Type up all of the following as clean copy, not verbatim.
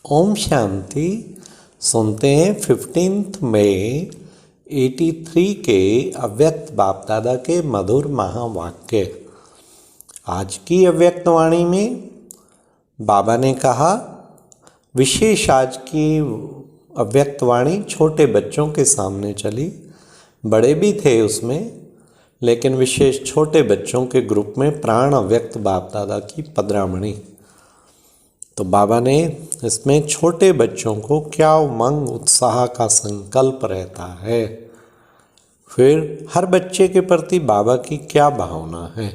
ओम शांति। सुनते हैं 15 मई 83 के अव्यक्त बाप दादा के मधुर महावाक्य। आज की अव्यक्त वाणी में बाबा ने कहा, विशेष आज की अव्यक्त वाणी छोटे बच्चों के सामने चली, बड़े भी थे उसमें, लेकिन विशेष छोटे बच्चों के ग्रुप में प्राण अव्यक्त बाप दादा की पदरामणि। तो बाबा ने इसमें छोटे बच्चों को क्या उमंग उत्साह का संकल्प रहता है, फिर हर बच्चे के प्रति बाबा की क्या भावना है,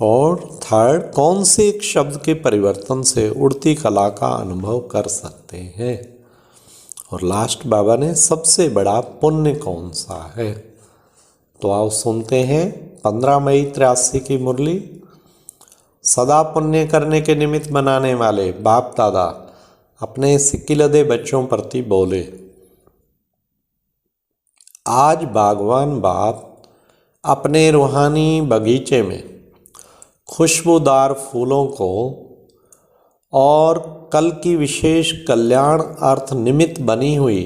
और थर्ड, कौन से एक शब्द के परिवर्तन से उड़ती कला का अनुभव कर सकते हैं, और लास्ट बाबा ने सबसे बड़ा पुण्य कौन सा है। तो आओ सुनते हैं 15 मई 83 की मुरली। सदा पुण्य करने के निमित्त बनाने वाले बाप दादा अपने सिक्किलदे बच्चों प्रति बोले। आज बागवान बाप अपने रूहानी बगीचे में खुशबूदार फूलों को और कल की विशेष कल्याण अर्थ निमित्त बनी हुई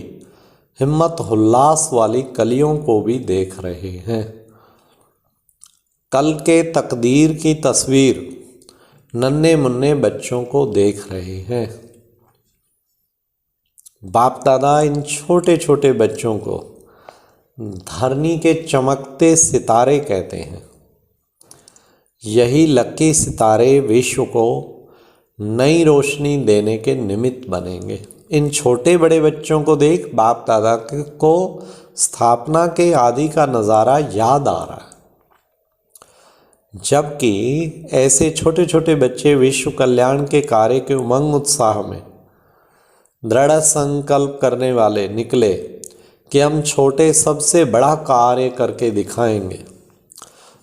हिम्मत उल्लास वाली कलियों को भी देख रहे हैं। कल के तकदीर की तस्वीर नन्हे मुन्ने बच्चों को देख रहे हैं। बाप दादा इन छोटे छोटे बच्चों को धरनी के चमकते सितारे कहते हैं। यही लकी सितारे विश्व को नई रोशनी देने के निमित्त बनेंगे। इन छोटे बड़े बच्चों को देख बाप दादा को स्थापना के आदि का नज़ारा याद आ रहा है, जबकि ऐसे छोटे छोटे बच्चे विश्व कल्याण के कार्य के उमंग उत्साह में दृढ़ संकल्प करने वाले निकले कि हम छोटे सबसे बड़ा कार्य करके दिखाएंगे।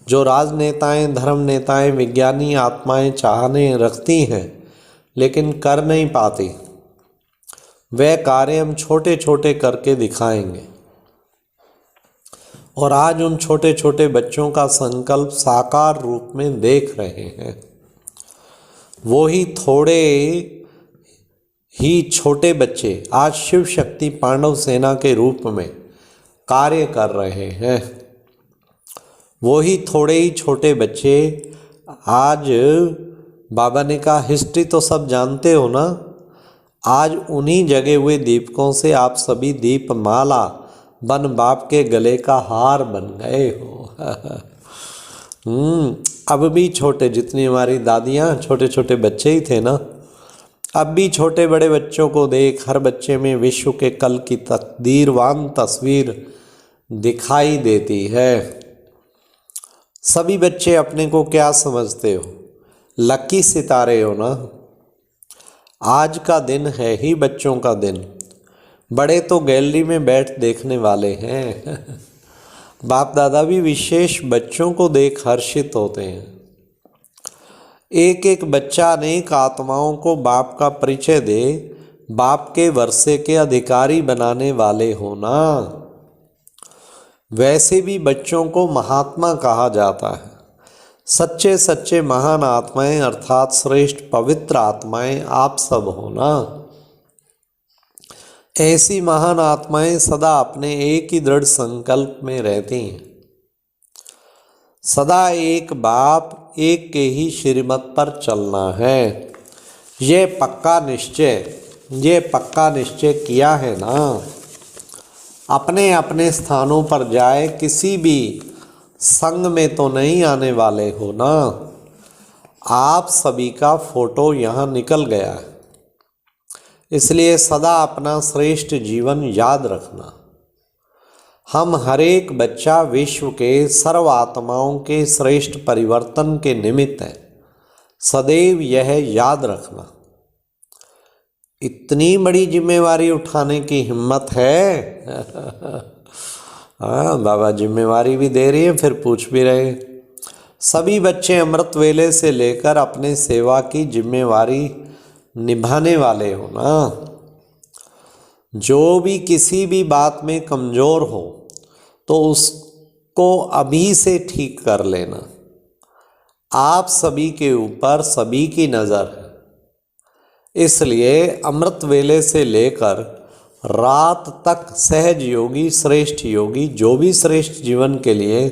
जो राजनेताएं, धर्म नेताएं, विज्ञानी आत्माएं चाहने रखती हैं लेकिन कर नहीं पाती, वह कार्य हम छोटे छोटे करके दिखाएंगे। और आज उन छोटे छोटे बच्चों का संकल्प साकार रूप में देख रहे हैं। वो ही थोड़े ही छोटे बच्चे आज शिव शक्ति पांडव सेना के रूप में कार्य कर रहे हैं। वो ही थोड़े ही छोटे बच्चे आज, बाबा ने कहा हिस्ट्री तो सब जानते हो ना, आज उन्हीं जगे हुए दीपकों से आप सभी दीपमाला बन बाप के गले का हार बन गए हो। अब भी छोटे, जितनी हमारी दादियाँ छोटे छोटे बच्चे ही थे ना, अब भी छोटे बड़े बच्चों को देख हर बच्चे में विश्व के कल की तकदीरवान तस्वीर दिखाई देती है। सभी बच्चे अपने को क्या समझते हो? लकी सितारे हो ना। आज का दिन है ही बच्चों का दिन। बड़े तो गैलरी में बैठ देखने वाले हैं। बाप दादा भी विशेष बच्चों को देख हर्षित होते हैं। एक एक बच्चा अनेक आत्माओं को बाप का परिचय दे, बाप के वर्षे के अधिकारी बनाने वाले हो ना। वैसे भी बच्चों को महात्मा कहा जाता है। सच्चे सच्चे महान आत्माएं अर्थात श्रेष्ठ पवित्र आत्माएं आप सब हो ना। ऐसी महान आत्माएं सदा अपने एक ही दृढ़ संकल्प में रहती हैं। सदा एक बाप, एक के ही श्रीमत पर चलना है। ये पक्का निश्चय किया है ना। अपने अपने स्थानों पर जाए, किसी भी संग में तो नहीं आने वाले हो ना। आप सभी का फोटो यहाँ निकल गया है, इसलिए सदा अपना श्रेष्ठ जीवन याद रखना। हम हरेक बच्चा विश्व के सर्व आत्माओं के श्रेष्ठ परिवर्तन के निमित्त है, सदैव यह याद रखना। इतनी बड़ी जिम्मेवारी उठाने की हिम्मत है। हाँ, बाबा जिम्मेवारी भी दे रही है, फिर पूछ भी रहे। सभी बच्चे अमृत वेले से लेकर अपने सेवा की जिम्मेवारी निभाने वाले हो ना। जो भी किसी भी बात में कमज़ोर हो तो उसको अभी से ठीक कर लेना। आप सभी के ऊपर सभी की नज़र है। इसलिए अमृत वेले से लेकर रात तक सहज योगी, श्रेष्ठ योगी, जो भी श्रेष्ठ जीवन के लिए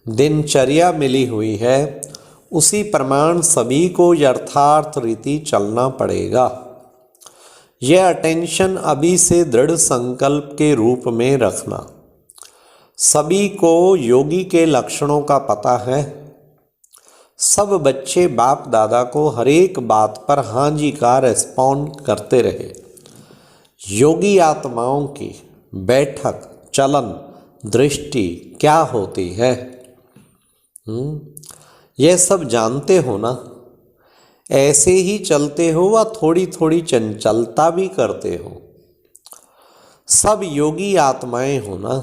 दिनचर्या मिली हुई है, उसी प्रमाण सभी को यथार्थ रीति चलना पड़ेगा। यह अटेंशन अभी से दृढ़ संकल्प के रूप में रखना। सभी को योगी के लक्षणों का पता है। सब बच्चे बाप दादा को हर एक बात पर हाँ जी का रेस्पॉन्ड करते रहे। योगी आत्माओं की बैठक, चलन, दृष्टि क्या होती है, यह सब जानते हो ना। ऐसे ही चलते हो व थोड़ी थोड़ी चंचलता भी करते हो। सब योगी आत्माएं हो ना।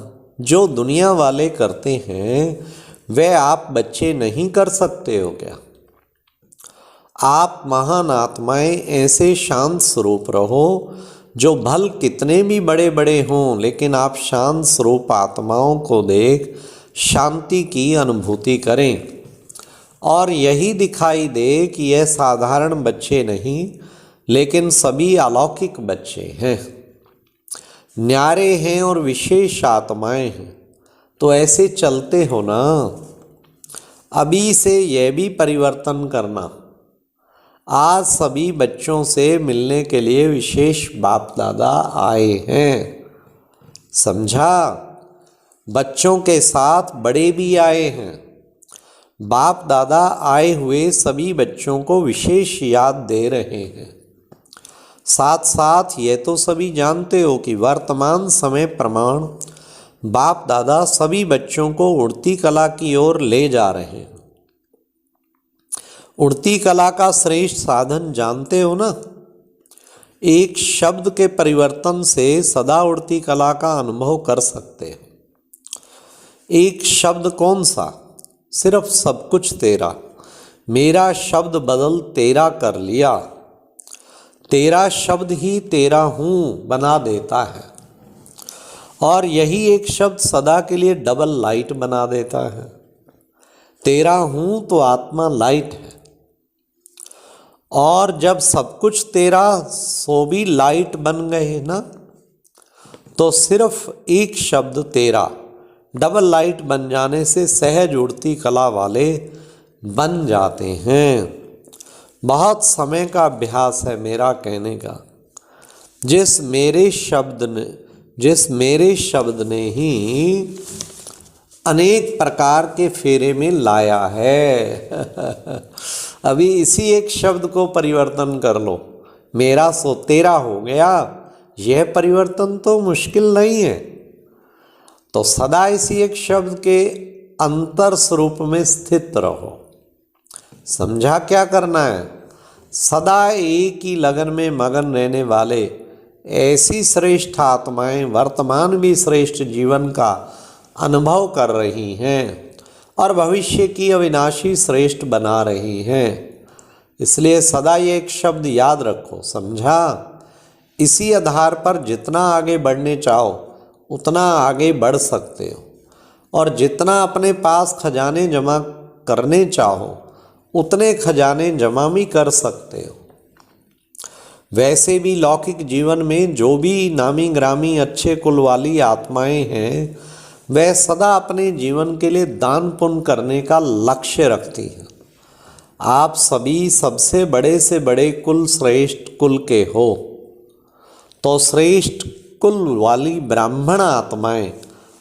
जो दुनिया वाले करते हैं वह आप बच्चे नहीं कर सकते हो क्या? आप महान आत्माएं ऐसे शांत स्वरूप रहो, जो भल कितने भी बड़े बड़े हों, लेकिन आप शांत स्वरूप आत्माओं को देख शांति की अनुभूति करें। और यही दिखाई दे कि यह साधारण बच्चे नहीं, लेकिन सभी अलौकिक बच्चे हैं, न्यारे हैं और विशेष आत्माएं हैं। तो ऐसे चलते हो ना। अभी से यह भी परिवर्तन करना। आज सभी बच्चों से मिलने के लिए विशेष बाप दादा आए हैं, समझा? बच्चों के साथ बड़े भी आए हैं। बाप दादा आए हुए सभी बच्चों को विशेष याद दे रहे हैं। साथ साथ ये तो सभी जानते हो कि वर्तमान समय प्रमाण बाप दादा सभी बच्चों को उड़ती कला की ओर ले जा रहे हैं। उड़ती कला का श्रेष्ठ साधन जानते हो ना। एक शब्द के परिवर्तन से सदा उड़ती कला का अनुभव कर सकते हैं। एक शब्द कौन सा? सिर्फ सब कुछ तेरा। मेरा शब्द बदल तेरा कर लिया। तेरा शब्द ही तेरा हूँ बना देता है। और यही एक शब्द सदा के लिए डबल लाइट बना देता है। तेरा हूँ तो आत्मा लाइट है। और जब सब कुछ तेरा सो भी लाइट बन गए ना, तो सिर्फ एक शब्द तेरा डबल लाइट बन जाने से सहज उड़ती कला वाले बन जाते हैं। बहुत समय का अभ्यास है मेरा कहने का। जिस मेरे शब्द ने ही अनेक प्रकार के फेरे में लाया है। अभी इसी एक शब्द को परिवर्तन कर लो, मेरा सो तेरा हो गया। यह परिवर्तन तो मुश्किल नहीं है। तो सदा इसी एक शब्द के अंतर स्वरूप में स्थित रहो। समझा क्या करना है? सदा एक ही लगन में मगन रहने वाले ऐसी श्रेष्ठ आत्माएं वर्तमान भी श्रेष्ठ जीवन का अनुभव कर रही हैं और भविष्य की अविनाशी श्रेष्ठ बना रही हैं। इसलिए सदा ये एक शब्द याद रखो, समझा? इसी आधार पर जितना आगे बढ़ने चाहो उतना आगे बढ़ सकते हो, और जितना अपने पास खजाने जमा करने चाहो उतने खजाने जमा भी कर सकते हो। वैसे भी लौकिक जीवन में जो भी नामी ग्रामी अच्छे कुल वाली आत्माएं हैं, वह सदा अपने जीवन के लिए दान पुण्य करने का लक्ष्य रखती हैं। आप सभी सबसे बड़े से बड़े कुल श्रेष्ठ कुल के हो। तो श्रेष्ठ कुल वाली ब्राह्मण आत्माएं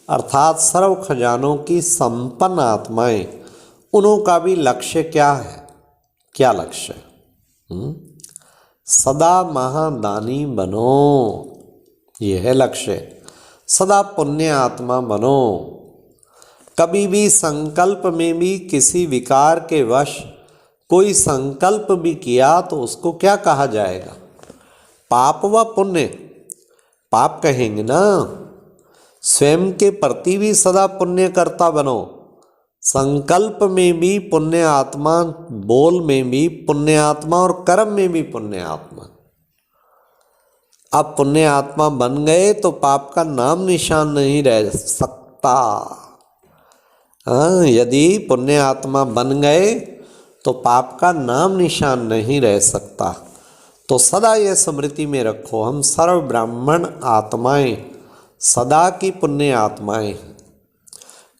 अर्थात सर्व खजानों की संपन्न आत्माएं, उनका भी लक्ष्य क्या है? क्या लक्ष्य है? सदा महादानी बनो, यह है लक्ष्य। सदा पुण्य आत्मा बनो। कभी भी संकल्प में भी किसी विकार के वश कोई संकल्प भी किया तो उसको क्या कहा जाएगा? पाप व पुण्य। पाप कहेंगे ना। स्वयं के प्रति भी सदा पुण्य करता बनो। संकल्प में भी पुण्य आत्मा, बोल में भी पुण्य आत्मा और कर्म में भी पुण्य आत्मा। अब पुण्य आत्मा बन गए तो पाप का नाम निशान नहीं रह सकता। यदि पुण्य आत्मा बन गए तो पाप का नाम निशान नहीं रह सकता। तो सदा यह स्मृति में रखो, हम सर्व ब्राह्मण आत्माएं सदा की पुण्य आत्माएं।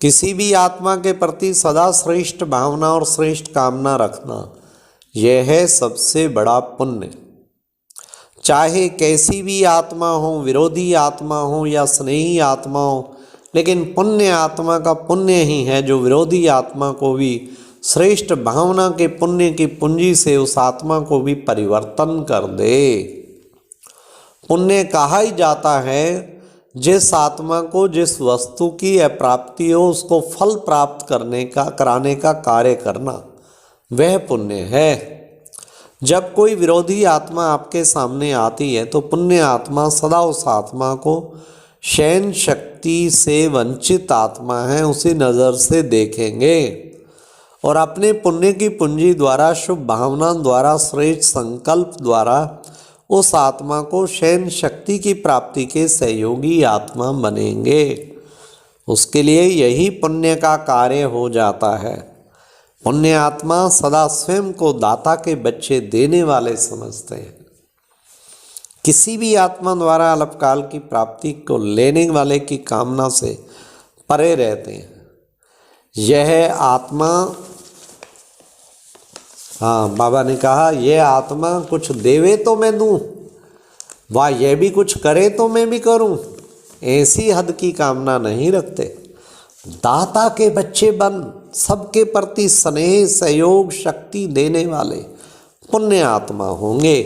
किसी भी आत्मा के प्रति सदा श्रेष्ठ भावना और श्रेष्ठ कामना रखना, यह है सबसे बड़ा पुण्य। चाहे कैसी भी आत्मा हो, विरोधी आत्मा हो या स्नेही आत्मा हो, लेकिन पुण्य आत्मा का पुण्य ही है जो विरोधी आत्मा को भी श्रेष्ठ भावना के पुण्य की पूंजी से उस आत्मा को भी परिवर्तन कर दे। पुण्य कहा ही जाता है जिस आत्मा को जिस वस्तु की अप्राप्ति हो उसको फल प्राप्त कराने का कार्य करना, वह पुण्य है। जब कोई विरोधी आत्मा आपके सामने आती है तो पुण्य आत्मा सदा उस आत्मा को शयन शक्ति से वंचित आत्मा है उसी नज़र से देखेंगे और अपने पुण्य की पूंजी द्वारा, शुभ भावना द्वारा, श्रेष्ठ संकल्प द्वारा उस आत्मा को शयन शक्ति की प्राप्ति के सहयोगी आत्मा बनेंगे। उसके लिए यही पुण्य का कार्य हो जाता है। पुण्य आत्मा सदा स्वयं को दाता के बच्चे देने वाले समझते हैं। किसी भी आत्मा द्वारा अल्पकाल की प्राप्ति को लेने वाले की कामना से परे रहते हैं। यह आत्मा, हाँ, बाबा ने कहा यह आत्मा कुछ देवे तो मैं दूं, वाह यह भी कुछ करे तो मैं भी करूं, ऐसी हद की कामना नहीं रखते। दाता के बच्चे बन सबके प्रति स्नेह, सहयोग, शक्ति देने वाले पुण्य आत्मा होंगे।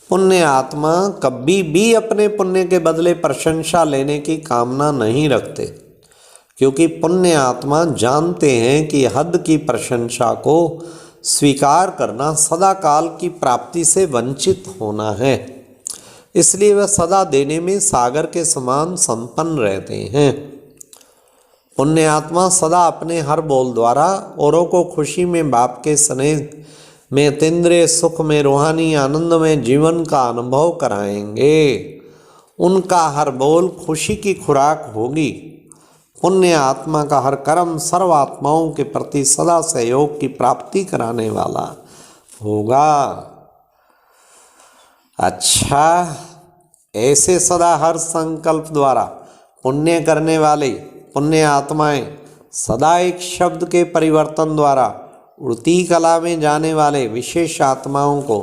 पुण्य आत्मा कभी भी अपने पुण्य के बदले प्रशंसा लेने की कामना नहीं रखते, क्योंकि पुण्य आत्मा जानते हैं कि हद की प्रशंसा को स्वीकार करना सदा काल की प्राप्ति से वंचित होना है। इसलिए वह सदा देने में सागर के समान संपन्न रहते हैं। पुण्य आत्मा सदा अपने हर बोल द्वारा औरों को खुशी में, बाप के स्नेह में, अतीन्द्रिय सुख में, रूहानी आनंद में जीवन का अनुभव कराएंगे। उनका हर बोल खुशी की खुराक होगी। पुण्य आत्मा का हर कर्म सर्व आत्माओं के प्रति सदा सहयोग की प्राप्ति कराने वाला होगा। अच्छा, ऐसे सदा हर संकल्प द्वारा पुण्य करने वाले पुण्य आत्माएं सदा एक शब्द के परिवर्तन द्वारा उड़ती कला में जाने वाले विशेष आत्माओं को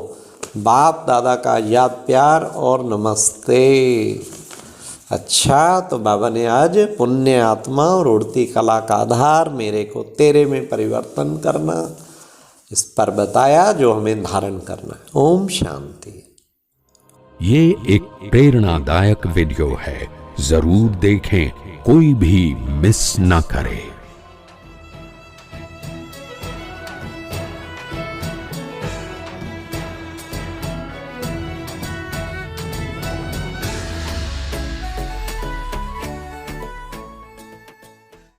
बाप दादा का याद, प्यार और नमस्ते। अच्छा, तो बाबा ने आज पुण्य आत्मा और उड़ती कला का आधार मेरे को तेरे में परिवर्तन करना, इस पर बताया जो हमें धारण करना है। ओम शांति। ये एक प्रेरणादायक वीडियो है, जरूर देखें, कोई भी मिस ना करे।